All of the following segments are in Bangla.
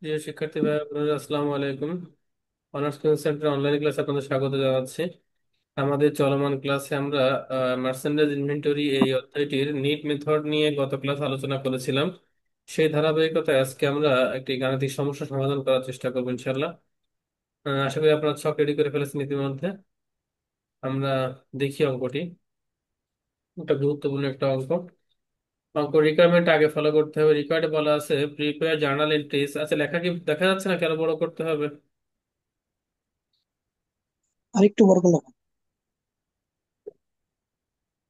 প্রিয় শিক্ষার্থী ভাই বোনেরা, আসসালামু আলাইকুম। অনার্স কোচিং সেন্টার অনলাইন ক্লাসে আপনাদের স্বাগত জানাচ্ছি। আমাদের চলমান ক্লাসে আমরা মার্চেন্ডাইজ ইনভেন্টরি এই অধ্যায়টির নিট মেথড নিয়ে গত ক্লাস আলোচনা করেছিলাম। সেই ধারাবাহিকতায় আজকে আমরা একটি গাণিতিক সমস্যা সমাধান করার চেষ্টা করবো ইনশাল্লাহ। আশা করি আপনারা সব রেডি করে ফেলেছেন ইতিমধ্যে। আমরা দেখি অঙ্কটি। এটা গুরুত্বপূর্ণ একটা অঙ্ক। অঙ্ক রিকোয়ারমেন্ট আগে ফলো করতে হবে। রিকোয়ার্ডে বলা আছে প্রিপেয়ার জার্নাল এন্ট্রিজ। আচ্ছা, লেখা কি দেখা যাচ্ছে না? কেন বড় করতে হবে? আরেকটু বড় করলে হবে?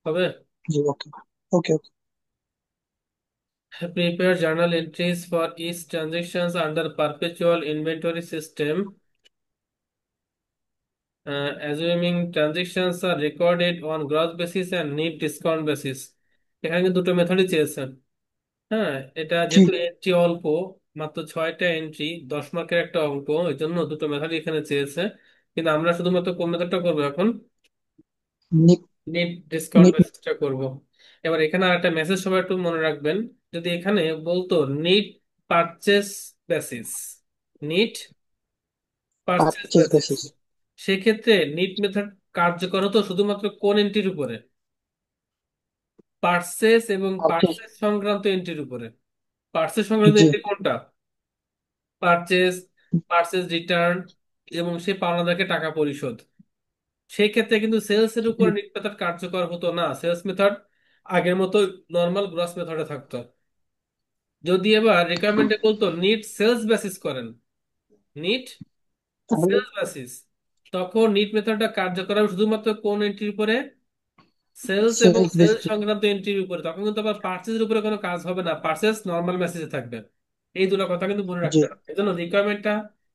হবে। জি, ওকে। ওকে, ওকে। Prepare journal entries for each transactions under perpetual inventory system, assuming transactions are recorded on gross basis and net discount basis. এখানে কিন্তু দুটো মেথডই চেয়েছে। হ্যাঁ, এটা জি। যেহেতু এন্ট্রি অল্প, মাত্র 6টা এন্ট্রি, 10 মার্কের একটা অঙ্ক, এই জন্য দুটো মেথডই এখানে চেয়েছে। কিন্তু আমরা শুধুমাত্র কোন মেথডটা করবো এখন? নিট। নেট ডিসকাউন্ট নিট। মেসেজটা করব। এবার এখানে আরেকটা মেসেজ সবাই একটু মনে রাখবেন। যদি এখানে বলতো নিট পারচেস বেসিস, নিট পারচেস পারচেজ বেসিস, বেসিস। সেক্ষেত্রে নিট মেথড কার্যকর হতো শুধুমাত্র কোন এন্ট্রির উপরে? পারচেস এবং পারচেজ। পারচেস সংক্রান্ত এন্ট্রির উপরে। পারচেস সংক্রান্ত জি। এন্ট্রি কোনটা? পারচেস, পারচেস রিটার্ন, এবং সে পাওনাদারকে টাকা পরিশোধ। সেই ক্ষেত্রে কিন্তু সেলস এর উপর নিট মেথড কার্যকর হতো না। সেলস মেথড আগের মতো নর্মাল গ্রস মেথডে থাকতো। যদি এবার রিকোয়ারমেন্টে বলতো নিট সেলস বেসিস করেন, নিট তাহলে সেলস বেসিস, তখন নিট মেথডটা কার্যকর হবে শুধুমাত্র কোন এন্ট্রির উপরে? সেলস এবং সেলস সেলস বেসিস। সংক্রান্ত এন্ট্রির উপরে। তখন কিন্তু আবার পার্চেসের উপরে কোনো কাজ হবে না, পার্চেস নর্মাল মেসেজে থাকবে। এই দুটো কথা কিন্তু মনে জি। রাখতে হবে। এই জন্য রিকোয়ারমেন্টটা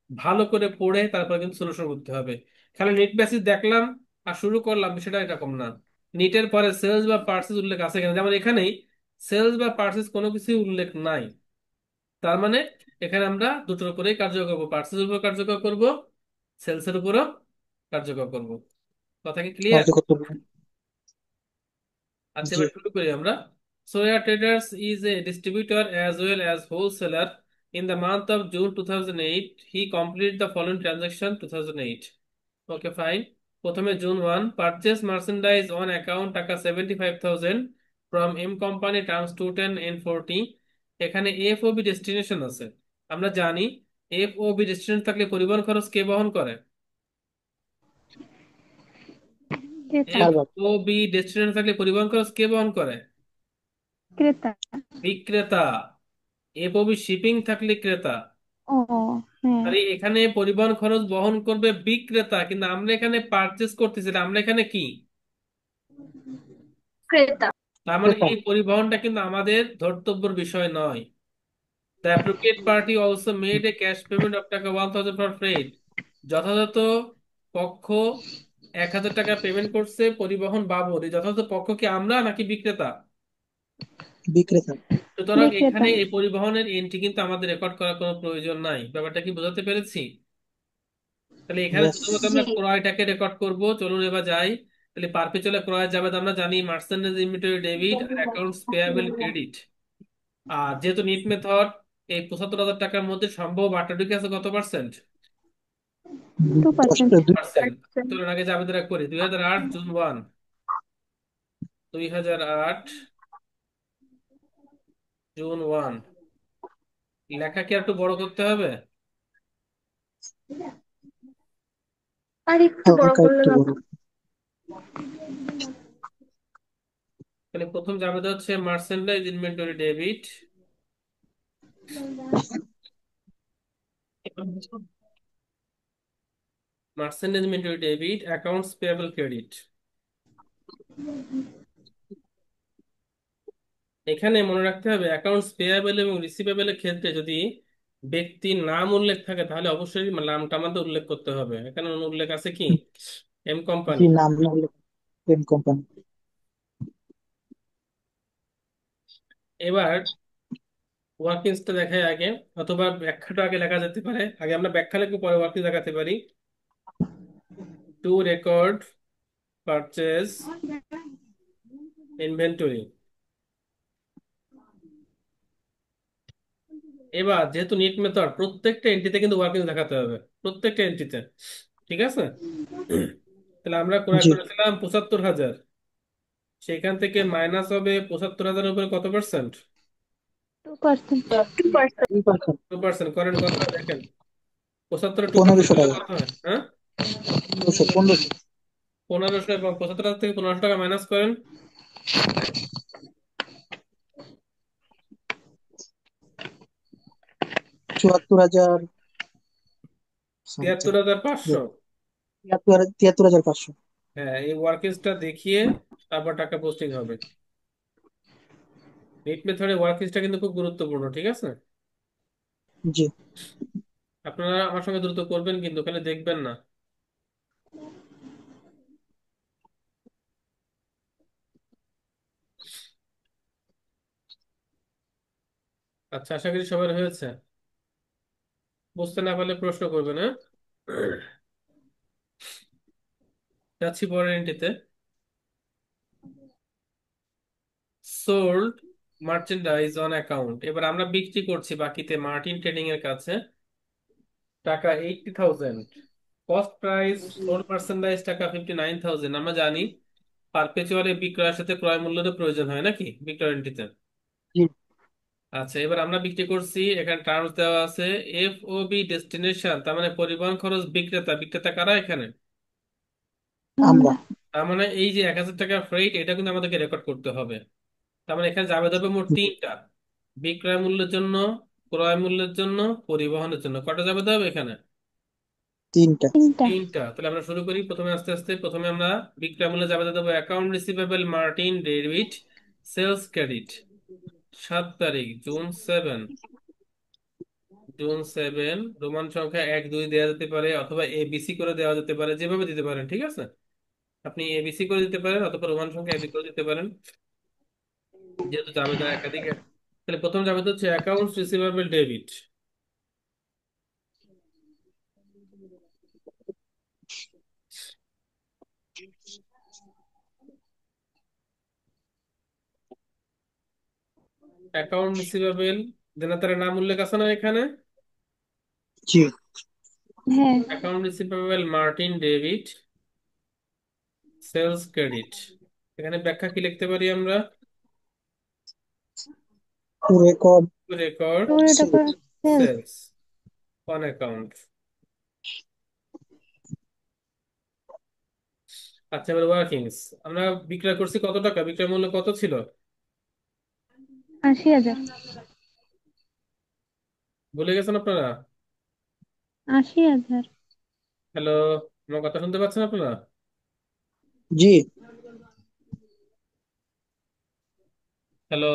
ভালো করে পড়ে তারপর কিন্তু সলিউশন করতে হবে। খালি নিট বেসিস দেখলাম আর শুরু করলাম, সেটা এরকম না। নিটের পরে সেলস বা পার্চেস উল্লেখ আছে কিনা, যেমন এখানেই সেলস বা পার্চেস কোনো কিছুই উল্লেখ নাই। তার মানে এখানে আমরা দুটোর উপরেই কার্যকর করবো, পার্চেসের উপর কার্যকর করব, সেলসের উপরও কার্যকর করব। কথা কি ক্লিয়ার? কার্যকর করবে। আচ্ছা, জি। এবার শুরু করি আমরা। Soya Traders is a distributor as well as wholesaler. In the month of June 2008 he complete the following transaction 2008। Okay, fine. প্রথমে June 1, purchase merchandise on account টাকা 75,000 from M company terms 210 and 40। এখানে এফ ও বি ডেস্টিনেশন আছে। আমরা জানি এফ ও বি ডেস্টিনেশন থাকলে পরিবহন খরচ কে বহন করে? ক্রেতা। এফ কারবার। ও বি ডেস্টিনেশন থাকলে পরিবহন খরচ কে বহন করে? ক্রেতা। বিক্রেতা। এফ ও বি শিপিং থাকলে ক্রেতা। ও, হ্যাঁ। তাহলে এখানে পরিবহন খরচ বহন করবে বিক্রেতা, কিন্তু আমরা এখানে পারচেস করতেছি না, আমরা এখানে কি? ক্রেতা। তার মানে ক্রেতা। এই পরিবহনটা কিন্তু আমাদের ধর্তব্যের বিষয় নয়। The appropriate party also made a cash payment of টাকা 1,000 ফর ফ্রেট। যথাযথ পক্ষ 1,000 টাকা পেমেন্ট করছে পরিবহন বাবদ। এই যথাযথ পক্ষ কি আমরা নাকি বিক্রেতা? বিক্রেতা। সুতরাং বিক্রেতা। এখানে এই পরিবহনের এন্ট্রি কিন্তু আমাদের রেকর্ড করার কোনো প্রয়োজন নাই। ব্যাপারটা কি বোঝাতে পেরেছি? তাহলে এখানে ইয়েস। শুধুমাত্র জি। আমরা ক্রয়টাকে রেকর্ড করব। চলুন এবার যাই। তাহলে পারপেচুয়াল ক্রয় যাবে, আমরা জানি মার্চেন্ডাইজ ইনভেন্টরি ডেবিট আর অ্যাকাউন্টস পেয়াবেল ক্রেডিট। আর যেহেতু নিট মেথড, এই 75,000 টাকার মধ্যে সম্ভব আটটা ঢুকে আছে কত পার্সেন্ট? 2%। পার্সেন্ট। চলুন আগে জাবেদা করি। 2008 জুন 1, 2008 জুন 1। লেখা কি আর একটু বড় করতে হবে? আর একটু বড় হালকা করলে একটু হবে। বড়। তাহলে প্রথম জাবেদা হচ্ছে merchandise inventory debit, merchandise inventory debit, accounts payable credit. এখানে মনে রাখতে হবে অ্যাকাউন্টস পেয়াবেল এবং রিসিভেবলের ক্ষেত্রে যদি ব্যক্তির নাম উল্লেখ থাকে তাহলে অবশ্যই নামটা আমাদের উল্লেখ করতে হবে। এখানে উল্লেখ আছে কি? M G, company. নাম না হলে পেন কোম্পানি। এবার ওয়ার্কিংসটা দেখায় আগে, অথবা ব্যাখ্যাটা আগে লেখা যেতে পারে। আগে আমরা ব্যাখ্যা লিখে পরে ওয়ার্কিং দেখাতে পারি। To record purchase inventory. এবার যেহেতু নিট মেথড, প্রত্যেকটা এন্ট্রিতে কিন্তু ওয়ার্কিং দেখাতে হবে, প্রত্যেকটা এন্ট্রিতে। ঠিক আছে? তাহলে আমরা ক্রয় জি। করেছিলাম 75,000, সেখান থেকে মাইনাস হবে 75,000 উপরে কত পার্সেন্ট? 2%। 2%। 2% করেন, কত হয় দেখেন। 75 2% 1500 করলে টাকা। কত হয়, হ্যাঁ? 1500। 1500, এবং 75,000 থেকে 1500 টাকা মাইনাস করেন। 74,000 সামথিং। 73,500। 73,500। হ্যাঁ, এই ওয়ার্কিংসটা দেখিয়ে তারপর টাকা পোস্টিং হবে। নিট মেথডে ওয়ার্কিংসটা কিন্তু খুব গুরুত্বপূর্ণ, ঠিক আছে? জি। আপনারা আমার সঙ্গে দ্রুত করবেন, কিন্তু ওখানে দেখবেন না। আচ্ছা, আশা করি সবার হয়েছে। বুঝতে না পারলে প্রশ্ন করবেন, হ্যাঁ? যাচ্ছি পরের এন্ট্রিতে। সোল্ড মার্চেন্ডাইজ অন অ্যাকাউন্ট, এবার আমরা বিক্রি করছি বাকিতে মার্টিন ট্রেডিং এর কাছে টাকা 80,000। কস্ট প্রাইস সোল্ড মার্চেন্ডাইজ টাকা 59,000। আমরা জানি পারপেচুয়ালি বিক্রয়ের সাথে ক্রয় মূল্যের প্রয়োজন হয় নাকি বিক্রয় এন্ট্রিতে? জি। আচ্ছা, এবার আমরা বিক্রি করছি, এখানে টার্মস দেওয়া আছে। এফ ও বি ডেস্টিনেশন, তার মানে পরিবহন খরচ বিক্রেতা। বিক্রেতা কারা এখানে? আমরা। আমরা। তার মানে এই যে 1,000 টাকা ফ্রেট, এটা কিন্তু আমাদেরকে রেকর্ড করতে হবে। তার মানে এখানে যাবে যাবে মোট জি। তিনটা: বিক্রয় মূল্যের জন্য, ক্রয় মূল্যের জন্য, পরিবহনের জন্য। কটা যাবে হবে এখানে? 3টা। 3টা। তিনটা। তাহলে আমরা শুরু করি প্রথমে, আস্তে আস্তে। প্রথমে আমরা বিক্রয় মূল্যে যাবে দেবো account receivable Martin debit sales credit. 7 তারিখ, জুন 7। রোমান সংখ্যা 1 2 দেওয়া যেতে পারে, অথবা এবিসি করে দেওয়া যেতে পারে, যেভাবে দিতে পারেন, ঠিক আছে? আপনি এবিসি করে দিতে পারেন, অথবা রোমান সংখ্যা এবি করে দিতে পারেন, যেহেতু জাবেদা একাধিক। তাহলে প্রথম জাবেদা হচ্ছে accounts receivable debit. Account receivable, দেনাদারের নাম উল্লেখ আছে না এখানে? জি। হ্যাঁ। Account receivable Martin debit sales credit. এখানে ব্যাখ্যা কি লিখতে পারি আমরা? রেকর্ড রেকর্ড তো এটা সেল। করে সেলস। Sales on account. আচ্ছা, এবার ওয়ার্কিংস। আমরা বিক্রয় করছি কত টাকা, বিক্রয় মূল্য কত ছিল? 80,000। ভুলে গেছেন আপনারা? 80,000। হ্যালো, আমার কথা শুনতে পাচ্ছেন আপনারা? জি। হ্যালো,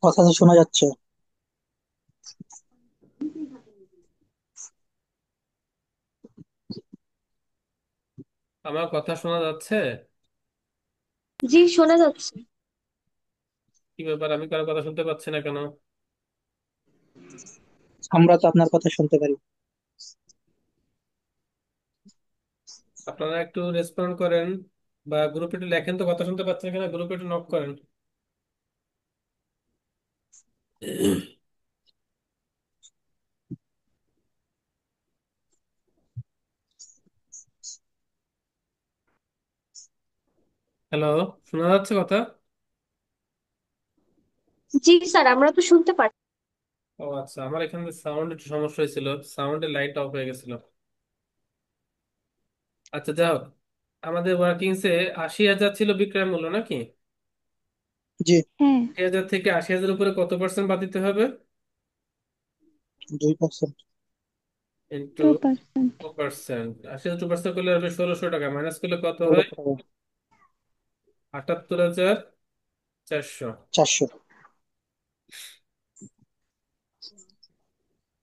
কথা তো শোনা যাচ্ছে। আমার কথা শোনা যাচ্ছে? জি, শোনা যাচ্ছে। কি ব্যাপার, আমি কারো কথা শুনতে পাচ্ছি না কেন? আমরা তো আপনার কথা শুনতে পারি। আপনারা একটু রেসপন্ড করেন, বা গ্রুপে একটু লেখেন তো কথা শুনতে পাচ্ছেন কিনা, গ্রুপে একটু নক করেন। হ্যালো, শোনা যাচ্ছে কথা? জি স্যার, আমরা তো শুনতে পাচ্ছি। ও আচ্ছা, আমার এখানে সাউন্ড একটু সমস্যা হয়েছিল, সাউন্ডের লাইটটা অফ হয়ে গেছিল। আচ্ছা, যাই হোক, আমাদের ওয়ার্কিংসে 80,000 ছিল বিক্রয় মূল্য নাকি? জি। হ্যাঁ। 80,000 থেকে 80,000 উপরে কত পার্সেন্ট বাদ দিতে হবে? 2%। ইন্টু 2%। 2%। 80,000 2% করলে হবে 1,600 টাকা, মাইনাস করলে কত হয়? 16 টাকা। 78,400। 400।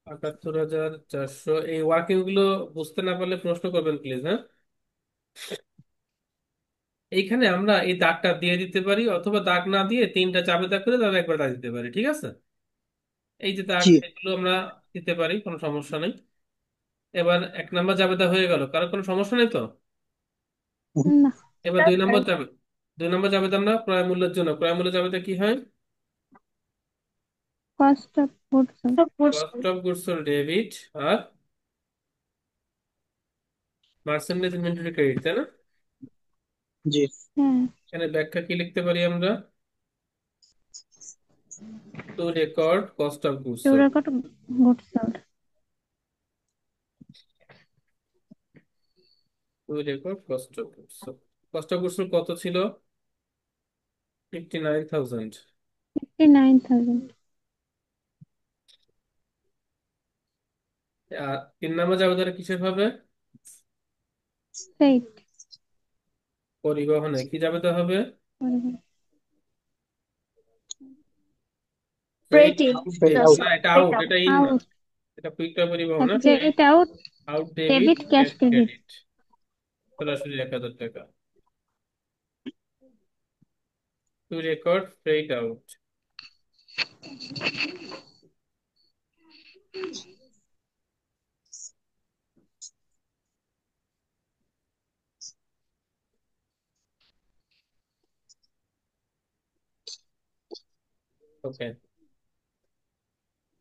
78,400। এই ওয়ার্কিং গুলো বুঝতে না পারলে প্রশ্ন করবেন প্লিজ, হ্যাঁ? এইখানে আমরা এই দাগটা দিয়ে দিতে পারি, অথবা দাগ না দিয়ে তিনটা চাপে দাগ করে তাহলে একবার দাগ দিতে পারি, ঠিক আছে? এই যে দাগ, জি। এগুলো আমরা দিতে পারি, কোনো সমস্যা নেই। এবার 1 নম্বর জাবেদা হয়ে গেল, কারো কোনো সমস্যা নেই তো? হুম। না। এবার 2 নম্বর যাবে। 2 নম্বর জাবেদা আমরা ক্রয় মূল্যের জন্য, ক্রয় মূল্য জাবেদা কি হয়? Cost of goods cost of goods sold debit, আর মার্চেন্ডাইজ ইনভেন্টরি ক্রেডিট, তাই না? জি। হ্যাঁ। এখানে ব্যাখ্যা কি লিখতে পারি আমরা? Two record cost of goods to sold. Record goods sold. Two record cost of goods sold. Cost of goods sold কত ছিল? 59,000। 59,000। আর 3 নম্বর জাবেদাটা কিসের হবে? ফ্রেট। পরিবহনে কি জাবেদা হবে? Freight freight in. Out freight debit, out. না এটা ফ্রেট আউট, আউট। এটা ইন না। আউট। এটা কুইকটা পরিবহন না, freight freight out. Out debit debit cash cash credit. Credit, সরাসরি 1,000 টাকা। To record freight out. Okay,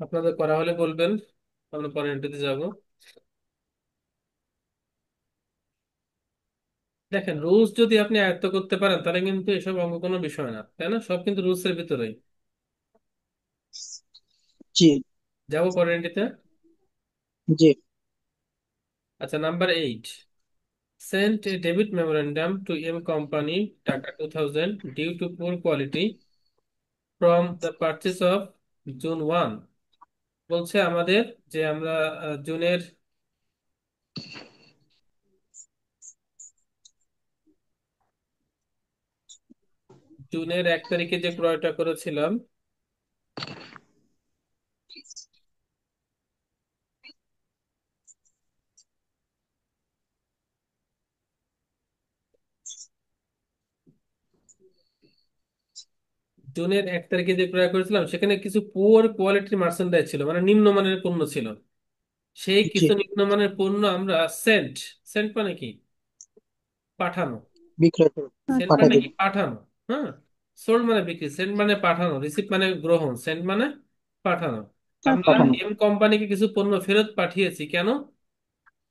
আপনাদের করা হলে বলবেন, আমরা পরের এন্ট্রিতে যাব। দেখেন, রুলস যদি আপনি আয়ত্ত করতে পারেন তাহলে কিন্তু এসব অঙ্ক কোনো বিষয় না, তাই না? সব কিন্তু রুলস এর ভিতরেই। জি। যাবো পরের এন্ট্রিতে। জি। আচ্ছা, number 8, sent a debit memorandum to M company, টাকা 2,000 due to poor quality from the purchase of June 1। বলছে আমাদের যে আমরা জুনের জুনের 1 তারিখে যে ক্রয়টা করেছিলাম, জুনের 1 তারিখে যে ক্রয় করেছিলাম সেখানে কিছু পুয়ার কোয়ালিটির মার্চেন্ডাইজ ছিল, মানে নিম্নমানের পণ্য ছিল। সেই জি। কিছু নিম্নমানের পণ্য আমরা সেন্ট, সেন্ট মানে কি? পাঠানো। বিক্রয় করে সেন্ট পাঠাই মানে দেব। কি? পাঠানো। হ্যাঁ, সোল্ড মানে বিক্রি, সেন্ট মানে পাঠানো, রিসিপ্ট মানে গ্রহণ, সেন্ট মানে পাঠানো। আমরা পাঠানো। এম কোম্পানিকে কিছু পণ্য ফেরত পাঠিয়েছি, কেন?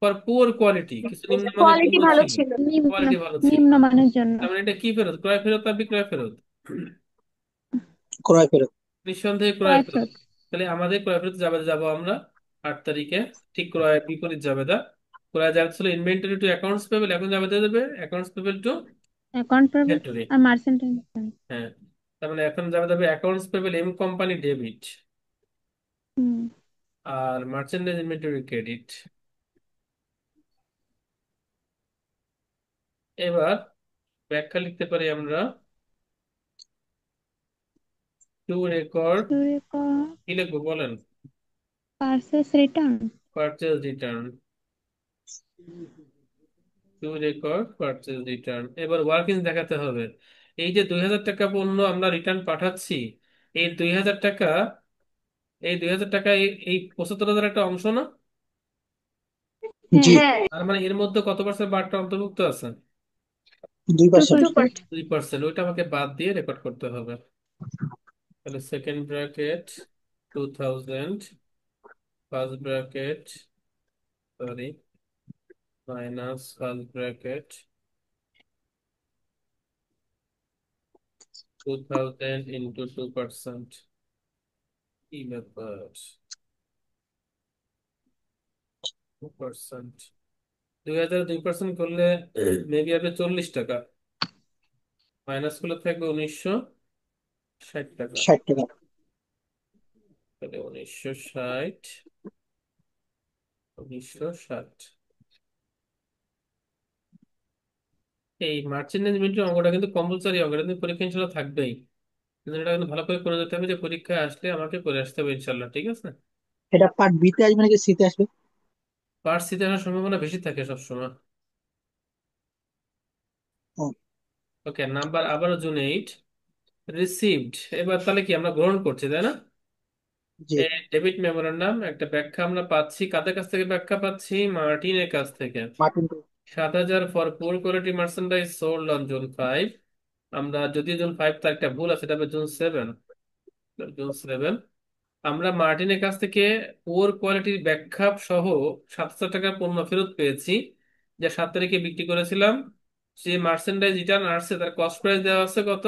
ফর পুয়ার কোয়ালিটি, কিছু নিম্নমানের কোয়ালিটি পণ্য ভালো ছিল, ছিল। কোয়ালিটি ভালো ছিল না। নিম্নমানের জন্য। তার মানে এটা কি ফেরত? ক্রয় ফেরত না বিক্রয় ফেরত? ক্রয় ফেরত। নিঃসন্দেহে ক্রয় ক্রয় ফেরত। ফেরত। তাহলে আমাদের ক্রয় ফেরত যাবে, যাব আমরা 8 তারিখে। ঠিক ক্রয়ের বিপরীত জাবেদা। ক্রয় জাবেদা ছিল ইনভেন্টরি টু অ্যাকাউন্টস পেবল, এখন জাবেদা দেবে accounts payable to account payable inventory. আর মার্চেন্টাইল। হ্যাঁ, তার মানে এখন যাবে দেবে accounts payable M company debit, hmm. আর মার্চেন্ডাইজ ইনভেন্টরি ক্রেডিট। এবার ব্যাখ্যা লিখতে পারি আমরা। টু রেকর্ড, টু রেকর্ড কি লিখবো বলেন? Purchase return. Purchase return. Two record purchase return. এবার ওয়ার্কিং দেখাতে হবে। এই যে 2,000 টাকা পণ্য আমরা রিটার্ন পাঠাচ্ছি, এই 2,000 টাকা, এই 2,000 টাকা এই 75,000 একটা অংশ না? জি। হ্যাঁ। তার মানে এর মধ্যে কত পার্সেন্ট বারটা অন্তর্ভুক্ত আছে? 2%। 2%। 2%। ওইটা আমাকে বাদ দিয়ে রেকর্ড করতে হবে। তাহলে second bracket 2,000, first bracket, sorry, minus first bracket 2,000 into 2%। কি ব্যাপার? 2%, 2,000 2% করলে মেবি হবে 40 টাকা, মাইনাস করলে থাকবে 1,960 টাকা। 60 টাকা। তাহলে 1,960, 1,960। এই মার্চেন্ট ইনভেন্টরি অঙ্কটা কিন্তু কম্পালসারি অঙ্ক, এটা কিন্তু পরীক্ষা ইনশাল্লাহ থাকবেই। কিন্তু এটা কিন্তু ভালো করে করে যেতে হবে, যে পরীক্ষায় আসলে আমাকে করে আসতে হবে ইনশাল্লাহ, ঠিক আছে? এটা পার্ট বি তে আসবে নাকি সি তে আসবে? পার্ট সিতে আসার সম্ভাবনা বেশি থাকে সবসময়। ও। ওকে, নাম্বার আবারও জুন 8, রিসিভড। এবার তাহলে কি আমরা গ্রহণ করছি, তাই না? জি। এই ডেবিট মেমোরেন্ডাম একটা ব্যাখ্যা আমরা পাচ্ছি কাদের কাছ থেকে? ব্যাখ্যা পাচ্ছি মার্টিনের কাছ থেকে। মার্টিন। 7,000 ফর পুর quality merchandise sold on June 5। আমরা যদি June 5 তারিখটা ভুল আছে, এটা হবে June 7, June 7। আমরা মার্টিনের কাছ থেকে পোর কোয়ালিটির ব্যাকআপ সহ 7,000 টাকার পণ্য ফেরত পেয়েছি, যা 7 তারিখে বিক্রি করেছিলাম। যে মার্চেন্ডাইজ রিটার্ন আসছে তার কস্ট প্রাইস দেওয়া আছে কত?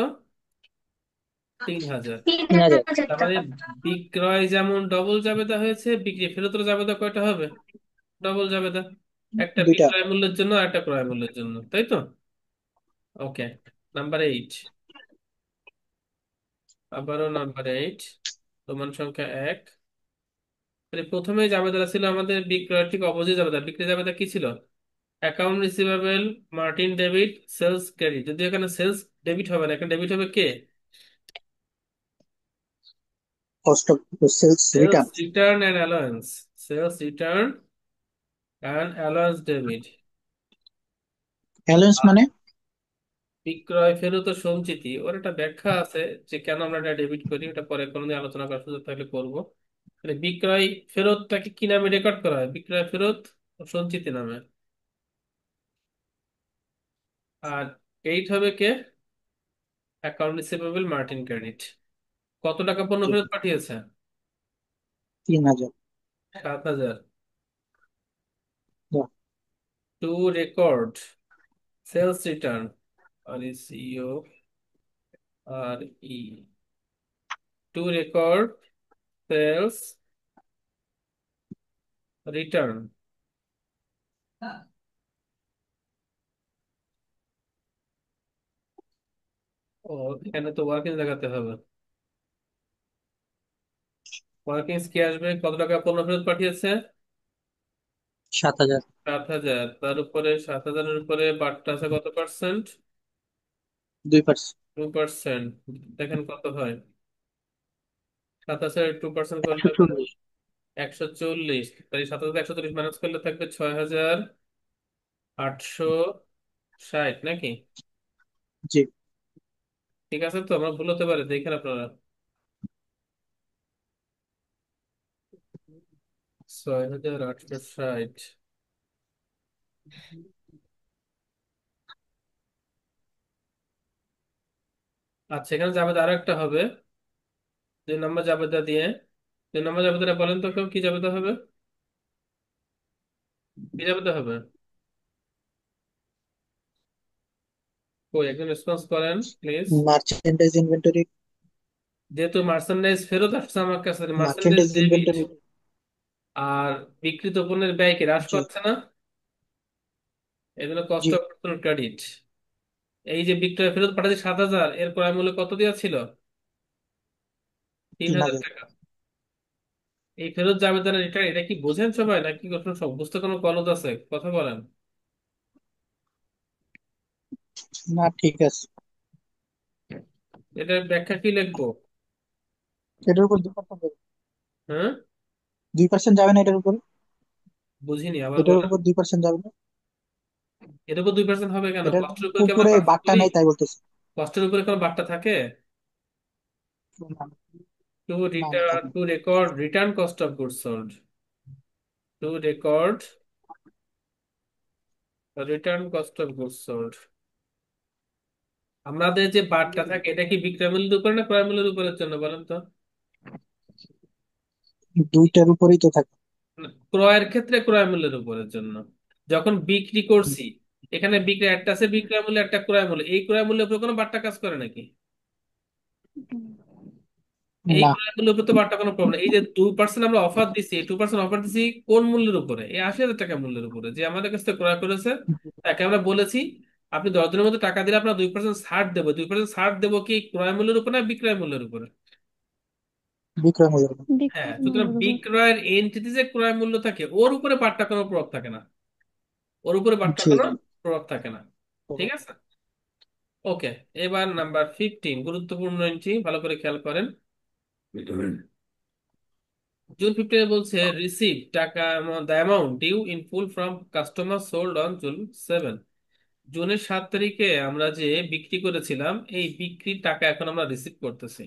3,000। 3,000। তার মানে বিক্রয় যেমন ডবল জাবেদা হয়েছে, বিক্রি ফেরতের জাবেদা কয়টা হবে? ডবল জাবেদা। একটা দুইটা। বিক্রয় মূল্যের জন্য আর একটা ক্রয় মূল্যের জন্য, তাই তো? ওকে। নাম্বার 8। আবারও নাম্বার 8। প্রমাণ সংখ্যা 1। তাহলে প্রথমে জাবেদা ছিল আমাদের বিক্রয় ঠিক অপোজিট জাবেদা। বিক্রি জাবেদা কি ছিল? Account receivable Martin debit sales credit. যদি এখানে সেলস ডেবিট হবে না, এখানে ডেবিট হবে কে? Cost of sales sales return. Return and allowance. Sales return and allowance debit. Balance মানে? বিক্রয় ফেরত ও সঞ্চিতি, ওর একটা ব্যাখ্যা আছে যে কেন আমরা এটা ডেবিট করি, ওটা পরে কোনোদিন আলোচনা করার সুযোগ থাকলে করবো। তাহলে বিক্রয় ফেরতটাকে কি নামে রেকর্ড করা হয়? বিক্রয় ফেরত ও সঞ্চিতি নামে। আর এইট হবে কে? Account receivable Martin credit. কত টাকা পণ্য জি। ফেরত পাঠিয়েছে? 3,000। 7,000। টু রেকর্ড সেলস রিটার্ন, আর সিও আর ই, টু রেকর্ড সেলস রিটার্ন। ও, এখানে তো ওয়ার্কিং দেখাতে হবে। ওয়ার্কিংস কি আসবে? কত টাকা পণ্য ফেরত পাঠিয়েছে? 7,000। 7,000। তার উপরে 7,000-এর উপরে বাট্টা আছে কত পার্সেন্ট? 2%। 2%। দেখেন কত হয়। 7,000 2% করলে কত? 140। 140। তাই 7,000 140 মাইনাস করলে থাকবে 6,860, নাকি? জি। ঠিক আছে তো? আমার ভুল হতে পারে, দেখেন আপনারা। 6,860। আচ্ছা, এখানে জাবেদা আরো একটা হবে। 2 নম্বর জাবেদা দিয়ে। 2 নম্বর জাবেদাটা বলেন তো কেউ, কি জাবেদা হবে? কি জাবেদা হবে? কই, একজন রেসপন্স করেন প্লিজ। Merchandise inventory. যেহেতু মার্চেন্ডাইজ ফেরত আসছে আমার কাছে, মার্চেন্ডাইজ মার্চেন্ডাইজ ডেবিট, ইনভেন্টরি। আর বিক্রিত পণ্যের ব্যয়কে হ্রাস জি। পাচ্ছে না, এই জন্য কস্ট জি। Of credit. এই যে বিক্রয় ফেরত পাঠাচ্ছে 7,000, এর ক্রয় মূল্য কত দেওয়া ছিল? তিন তিন হাজার হাজার টাকা এই ফেরত যাবে তারা, এটা এটা কি বোঝেন সবাই নাকি কোনো সব বুঝতে কোনো কলদ আছে? কথা বলেন। না, ঠিক আছে। এটা ব্যাখ্যা কি লিখবো? এটার উপর 2% যাবে। হ্যাঁ, 2% যাবে না এটার উপরে? বুঝিনি, আবার এটার বলেন। উপর 2% যাবে না? এর উপর 2% হবে কেন? এটার কষ্টের উপর কি আমরা উপরে পার্সেন্ট বাট্টা করি? নাই তাই বলতেছে। কষ্টের উপরে কোনো বার্তা থাকে? না। টু না, না, রিটার্ন, থাকে না। Two record return cost of goods sold. Two record return cost of goods sold. আমাদের যে বারটা থাকে এটা কি বিক্রয় মূল্যের উপরে না ক্রয় মূল্যের উপরের জন্য বলেন তো? দুইটার উপরেই তো থাকে। না, ক্রয়ের ক্ষেত্রে ক্রয় মূল্যের উপরের জন্য। যখন বিক্রি করছি, এখানে বিক্রি একটা আছে বিক্রয় মূল্য, একটা ক্রয় মূল্য, এই ক্রয় মূল্যের উপরে কোনো বার্তা কাজ করে নাকি? এই না। ক্রয় মূল্যের উপর তো বার্তা কোনো প্রবলেম। এই যে 2% আমরা অফার দিছি, এই 2% অফার দিছি কোন মূল্যের উপরে? এই 80,000 টাকা মূল্যের উপরে, যে আমাদের কাছ থেকে ক্রয় করেছে। তাকে আমরা বলেছি আপনি 10 দিনের মধ্যে টাকা দিলে আপনার 2% ছাড় দেবো। 2% ছাড় দেবো কি ক্রয় মূল্যের উপর না বিক্রয় মূল্যের উপরে? বিক্রয় মূল্যের উপর। হ্যাঁ, বিক্রয় সুতরাং মূল্যের উপর। বিক্রয়ের এন্টিটি যে ক্রয় মূল্য থাকে ওর উপরে বার্তা কোনো প্রভাব থাকে না। ওর উপরে বার্তা জি। কোনো জি। প্রভাব থাকে না। ঠিক আছে। ওকে। এবার নাম্বার 15, গুরুত্বপূর্ণ এন্ট্রি, ভালো করে খেয়াল করেন। জুন 15 বলছে রিসিভ টাকা, the amount due in full from customer sold on June 7। জুনের 7 তারিখে আমরা যে বিক্রি করেছিলাম এই বিক্রির টাকা এখন আমরা রিসিভ করতেছি।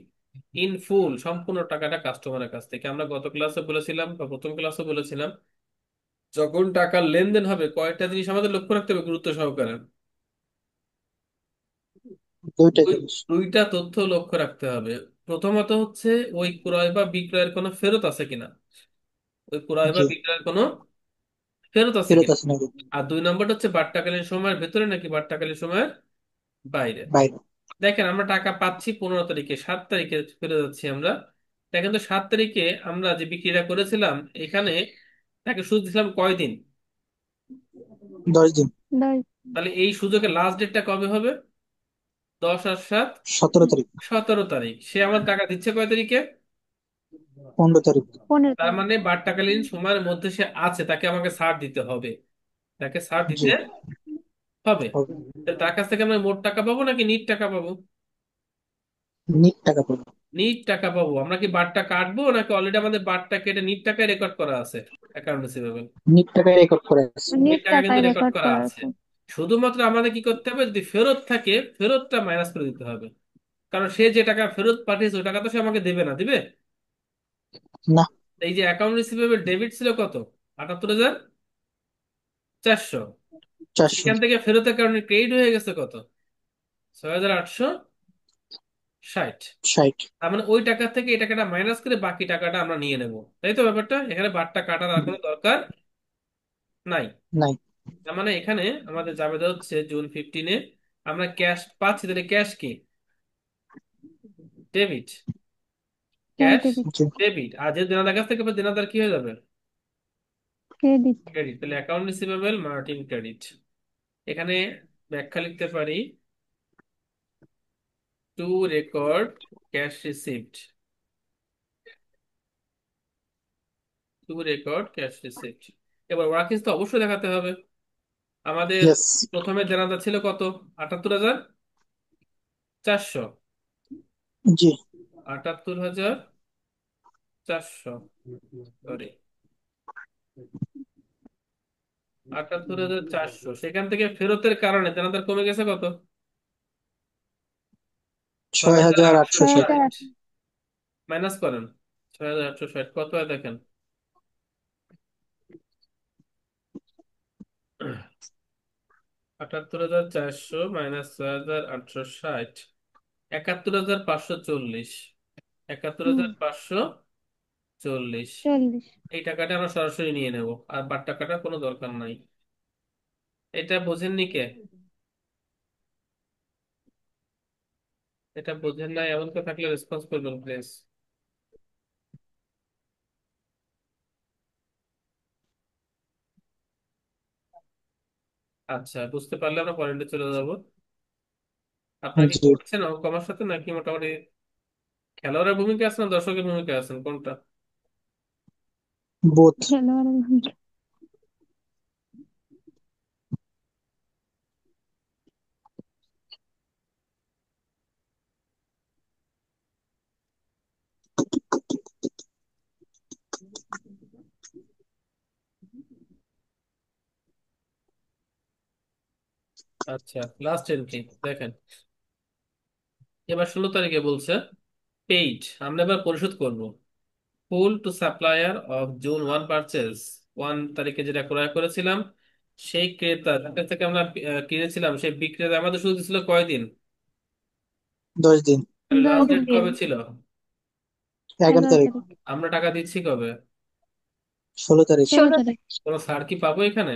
ইন ফুল, সম্পূর্ণ টাকাটা কাস্টমারের কাছ থেকে। আমরা গত ক্লাসে বলেছিলাম বা প্রথম ক্লাসে বলেছিলাম, যখন টাকার লেনদেন হবে কয়েকটা জিনিস আমাদের লক্ষ্য রাখতে হবে গুরুত্ব সহকারে। দুইটা দুই- জিনিস। দুইটা তথ্য লক্ষ্য রাখতে হবে। প্রথমত হচ্ছে ওই ক্রয় বা বিক্রয়ের কোনো ফেরত আছে কিনা, ওই ক্রয় বা জি। বিক্রয়ের কোনো ফেরত আছে ফেরত কিনা। আছে নাকি? আর দুই নম্বরটা হচ্ছে বাট্টাকালীন সময়ের ভেতরে নাকি বাট্টাকালীন সময়ের বাইরে। বাইরে। দেখেন আমরা টাকা পাচ্ছি 15 তারিখে, 7 তারিখে ফেরত যাচ্ছি আমরা। দেখেন তো 7 তারিখে আমরা যে বিক্রিটা করেছিলাম এখানে তাকে সুদ দিছিলাম কয়দিন? 10 দিন। 10। তাহলে এই সুযোগের লাস্ট ডেটটা কবে হবে? 10 আর 7, 17 তারিখ। 17 তারিখ। সে আমার টাকা দিচ্ছে কয় তারিখে? 15 তারিখ। 15 তার তারিখ। মানে বাট্টাকালীন সময়ের মধ্যে সে আছে, তাকে আমাকে ছাড় দিতে হবে, তাকে ছাড় জি। দিতে হবে। হবে। তাহলে তার কাছ থেকে আমরা মোট টাকা পাবো নাকি নিট টাকা পাবো? নিট টাকা পড়বে। নিট টাকা পাবো। আমরা কি বারটা কাটবো নাকি অলরেডি আমাদের বারটা কেটে নিট টাকায় রেকর্ড করা আছে অ্যাকাউন্ট রিসিভেবল? নিট টাকায় রেকর্ড করে আছে। নিট নিট টাকা কিন্তু টাকায় রেকর্ড রেকর্ড করা করা আছে। আছে। শুধুমাত্র আমাদের কি করতে হবে, যদি ফেরত থাকে ফেরতটা মাইনাস করে দিতে হবে। কারণ সে যে টাকা ফেরত পাঠিয়েছে ওই টাকা তো সে আমাকে দেবে না, দিবে? না। এই যে অ্যাকাউন্ট রিসিভেবল ডেবিট ছিল কত? 78,400। 400। সেখান থেকে ফেরতের কারণে ক্রেডিট হয়ে গেছে কত? 6,860। 60। তার মানে ওই টাকা থেকে এই টাকাটা মাইনাস করে বাকি টাকাটা আমরা নিয়ে নেব। তাই তো ব্যাপারটা, এখানে বারটা কাটার আর কোনো দরকার নাই। নাই। তার মানে এখানে আমাদের যাবে হচ্ছে জুন 15-এ আমরা ক্যাশ পাচ্ছি, তাহলে ক্যাশ কি? ডেবিট। Cash cash debit. জি। ডেবিট। আর যে দেনাদার কাছ থেকে পাবো, দেনাদার কি হয়ে যাবে? ক্রেডিট। ক্রেডিট। তাহলে অ্যাকাউন্ট রিসিভেবল মার্টিন ক্রেডিট। এখানে ব্যাখ্যা লিখতে পারি, to record cash received, to record cash received. এবার ওয়ার্কিংস তো অবশ্যই দেখাতে হবে। আমাদের ইয়েস। প্রথমে দেনাদার ছিল কত? 78,400। জি। 78,400, সরি, 78,400। সেখান থেকে ফেরতের কারণে দেনাদার কমে গেছে কত? ছয় ছয় হাজার হাজার আটশো আটশো ছয় ষাট হাজার ষাট আট মাইনাস করেন। 6,860 কত হয় দেখেন। 78,400 মাইনাস 6,860, 71,540। 71,540। 40। এই টাকাটা আমরা সরাসরি নিয়ে নেব, আর বার টাকাটা কোনো দরকার নাই। এটা বোঝেননি কে? এটা বোঝেন নাই এমন কেউ থাকলে রেসপন্স করবেন প্লিজ। আচ্ছা, বুঝতে পারলে আমরা পয়েন্টে চলে যাব। আপনারা কি জি। পড়ছেন অঙ্ক আমার সাথে নাকি মোটামুটি খেলোয়াড়ের ভূমিকা আছেন না দর্শকের ভূমিকা আছেন, কোনটা? বোথ। খেলোয়াড়ের ভূমিকা। আচ্ছা, লাস্ট এন্ট্রি দেখেন। এবার 16 তারিখে বলছে পেইড, আমরা এবার পরিশোধ করব। Full to supplier of June 1 purchase. 1 তারিখে যেটা ক্রয় করেছিলাম সেই ক্রেতা যার কাছ থেকে আমরা কিনেছিলাম সেই বিক্রেতা আমাদের শুধু ছিল কয়দিন? 10 দিন। লাস্ট 10 ডেট দিন। কবে ছিল? 11 তারিখ। 11 তারিখ। আমরা টাকা দিচ্ছি কবে? 16 তারিখ। 16 তারিখ। কোনো ছাড় কি পাবো এখানে?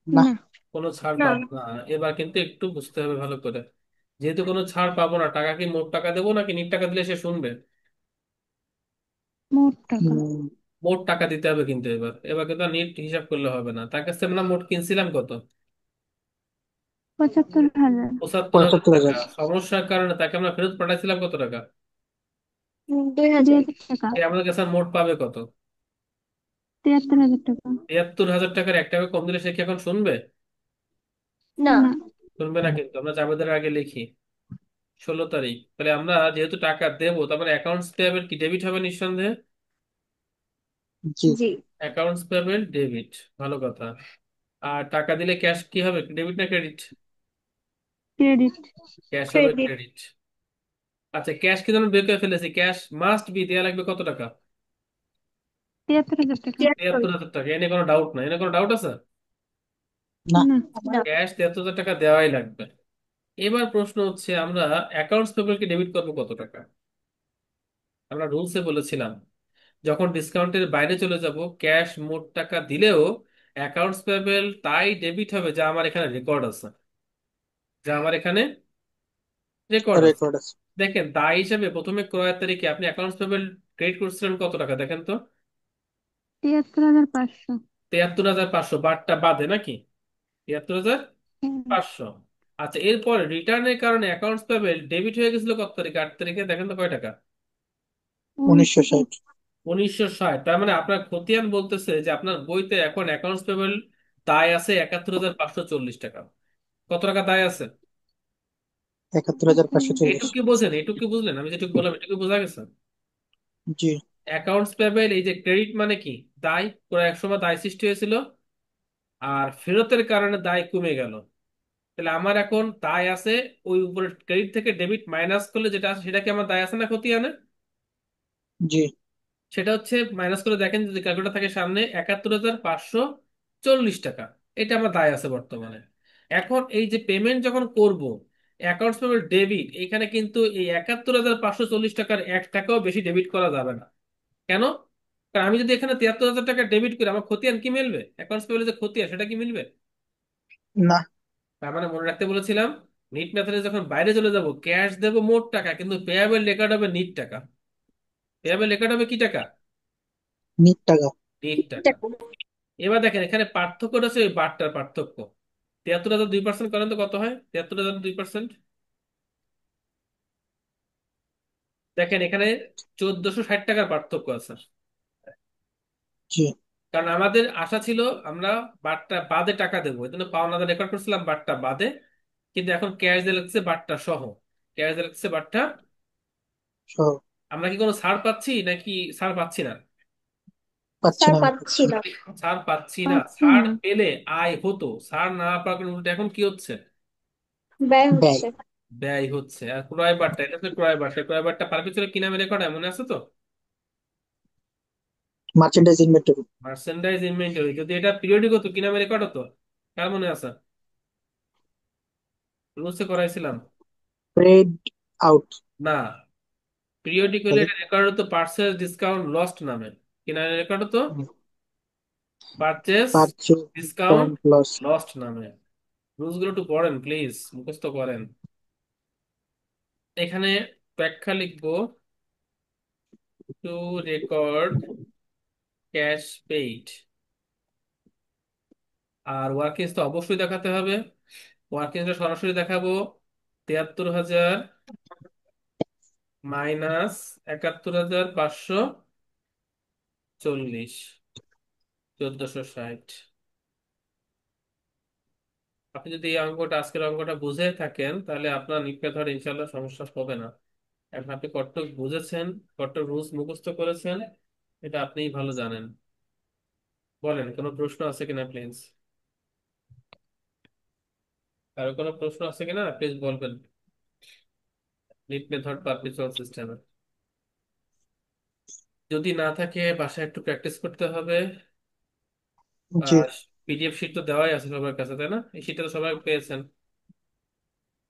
না। না। কোনো ছাড় পাবো না। এবার কিন্তু একটু বুঝতে হবে ভালো করে, যেহেতু কোনো ছাড় পাবো না, টাকা কি মোট টাকা দেবো নাকি নিট টাকা দিলে সে শুনবে? মোট টাকা। মোট টাকা দিতে হবে কিন্তু এবার, এবার কিন্তু নিট হিসাব করলে হবে না। তার কাছে আমরা মোট কিনছিলাম কত? 75,000। 75,000 টাকা। 75,000। সমস্যার কারণে তাকে আমরা ফেরত পাঠাইছিলাম কত টাকা? 2,000 টাকা। সে আমাদের কাছে আর মোট পাবে কত? 73,000 টাকা। 73,000 টাকার 1 টাকা কম দিলে সে কি এখন শুনবে? না। শুনবে না কিন্তু। আমরা জাবেদের আগে লিখি 16 তারিখ। তাহলে আমরা যেহেতু টাকা দেবো তার মানে অ্যাকাউন্টস পেয়েবল কি ডেবিট হবে নিঃসন্দেহে? জি। জি। অ্যাকাউন্টস পেয়েবল ডেবিট, ভালো কথা। আর টাকা দিলে ক্যাশ কি হবে, ডেবিট না ক্রেডিট? ক্রেডিট। ক্যাশ হবে ক্রেডিট। ক্রেডিট। আচ্ছা, ক্যাশ কিন্তু আমি বের করে ফেলেছি, ক্যাশ মাস্ট বি দেওয়া লাগবে কত টাকা? 73,000 টাকা। 73,000 টাকা। এনে কোনো ডাউট নাই, এনে কোনো ডাউট আছে? না। না। ক্যাশ 73,000 টাকা দেওয়াই লাগবে। এবার প্রশ্ন হচ্ছে আমরা অ্যাকাউন্টস পেবলকে ডেবিট করবো কত টাকা? আমরা রুলসে বলেছিলাম যখন ডিসকাউন্টের বাইরে চলে যাব, ক্যাশ মোট টাকা দিলেও অ্যাকাউন্টস পেয়েবল তাই ডেবিট হবে যা আমার এখানে রেকর্ড আছে, যা আমার এখানে রেকর্ড আছে। রেকর্ড আছে। দেখেন দায় হিসেবে প্রথমে ক্রয়ের তারিখে আপনি অ্যাকাউন্টস পেয়েবল ক্রেডিট করছিলেন কত টাকা দেখেন তো? 73,500। 73,500 বারটা বাদে নাকি? 73,500। আচ্ছা, এরপর রিটার্নের কারণে অ্যাকাউন্টস পেয়েবল ডেবিট হয়ে গেছিল কত তারিখে? 8 তারিখে। দেখেন তো কয় টাকা? 1960। 1960। তার মানে আপনার খতিয়ান বলতেছে যে আপনার বইতে এখন অ্যাকাউন্টস পেয়েবল দায় আছে 71,540 টাকা। কত টাকা দায় আছে? 71,540। এটুকু কি বোঝেন? এটুকু কি বুঝলেন? আমি যেটুকু বললাম এটুকু বোঝা গেছে? জি। অ্যাকাউন্টস পেয়েবল এই যে ক্রেডিট মানে কি? দায়, পুরো একসময় দায় সৃষ্টি হয়েছিল আর ফেরতের কারণে দায় কমে গেল। তাহলে আমার এখন দায় আছে, ওই উপরে ক্রেডিট থেকে ডেবিট মাইনাস করলে যেটা আছে সেটা কি আমার দায় আছে না খতিয়ানে? জি। সেটা হচ্ছে মাইনাস করে দেখেন যদি ক্যালকুলেটর থাকে সামনে, 71,540 টাকা। এটা আমার দায় আছে বর্তমানে। এখন এই যে পেমেন্ট যখন করব, অ্যাকাউন্টস পেমেন্ট ডেবিট, এখানে কিন্তু এই 71,540 টাকার 1 টাকাও বেশি ডেবিট করা যাবে না। কেন? কারণ আমি যদি এখানে 73,000 টাকা ডেবিট করি, আমার খতিয়ান কি মিলবে? অ্যাকাউন্টস পেমেন্ট যে খতিয়ান সেটা কি মিলবে? না। তার মানে মনে রাখতে বলেছিলাম, নিট মেথডে যখন বাইরে চলে যাব ক্যাশ দেবো মোট টাকা, কিন্তু পেয়াবেল রেকর্ড হবে নিট টাকা। পেয়াবেল রেকর্ড হবে কি টাকা? নিট টাকা। নিট টাকা। এবার দেখেন এখানে পার্থক্যটা হচ্ছে ওই বারটার পার্থক্য। 73,000 2% করেন তো কত হয়? 73,000 2%, দেখেন এখানে 1,460 টাকার পার্থক্য আছে। জি। কারণ আমাদের আশা ছিল আমরা বারটা বাদে টাকা দেবো, এই জন্য পাওনাদার রেকর্ড করছিলাম বারটা বাদে। কিন্তু এখন ক্যাশ দিয়ে লাগছে বারটা সহ। ক্যাশ দিয়ে লাগছে বারটা। সহ। আমরা কি কোনো ছাড় পাচ্ছি নাকি ছাড় পাচ্ছি না? পাচ্ছি স্যার না আমি। পাচ্ছি না। ছাড় পাচ্ছি না। পাচ্ছি ছাড় না। পেলে আয় হতো, ছাড় না পাওয়ার কারণে উল্টে এখন কি হচ্ছে? ব্যয় ব্যয়। হচ্ছে। ব্যয় হচ্ছে। আর ক্রয় বার্তা, এটা হচ্ছে ক্রয় বার্তা। ক্রয় বার্তা পার পিছনে কি নামে রেকর্ড হয় মনে আছে তো? Merchandise inventory. Merchandise inventory. যদি এটা পিরিয়ডিক হতো কি নামে রেকর্ড হতো? কার মনে আছে? রুলসে করাইছিলাম। Paid out. না, পিরিয়ডিক হলে তাহলে এটা রেকর্ড হতো পার্চেস ডিসকাউন্ট লস্ট নামে। কি নামে রেকর্ড হতো? Purchase purchase discount discount loss. Lost নামে। রুলস গুলো একটু পড়েন প্লিজ, মুখস্থ করেন। এখানে ব্যাখ্যা লিখবো, টু রেকর্ড ক্যাশ পেইড। আর ওয়ার্কিংস তো অবশ্যই দেখাতে হবে। ওয়ার্কিংসটা সরাসরি দেখাবো, 73,000 মাইনাস 71,540, 1,460। আপনি যদি এই অঙ্কটা, আজকের অঙ্কটা বুঝে থাকেন তাহলে আপনার নিট মেথড ইনশাল্লাহ সমস্যা হবে না। এখন আপনি কতটুক বুঝেছেন, কতটুক রুলস মুখস্থ করেছেন, এটা আপনিই ভালো জানেন। বলেন কোনো প্রশ্ন আছে কিনা প্লিজ? কারো কোনো প্রশ্ন আছে কিনা প্লিজ বলবেন। নিট মেথড পারপেচুয়াল সিস্টেমে যদি না থাকে বাসায় একটু প্র্যাকটিস করতে হবে। জি। আর পিডিএফ শিট তো দেওয়াই আছে সবার কাছে, তাই না? এই শিটটা তো সবাই পেয়েছেন।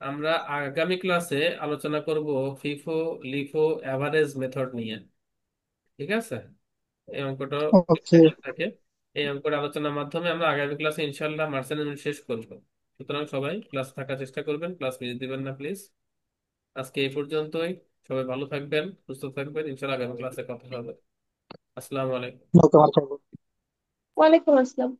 আমরা আগামী ক্লাসে আলোচনা করব ফিফো, লিফো, অ্যাভারেজ মেথড নিয়ে। ঠিক আছে? এই অঙ্কটা ওকে। থাকে। এই অঙ্কটা আলোচনার মাধ্যমে আমরা আগামী ক্লাসে ইনশাল্লাহ মার্সেল শেষ করব। সুতরাং সবাই ক্লাস থাকার চেষ্টা করবেন, ক্লাস মিস দিবেন না প্লিজ। আজকে এই পর্যন্তই। সবাই ভালো থাকবেন, সুস্থ থাকবেন, ইনশাল্লাহ আগামী ক্লাসে কথা হবে। আসসালামু আলাইকুম। ওকে মার্শাল। ওয়ালাইকুম আসসালাম।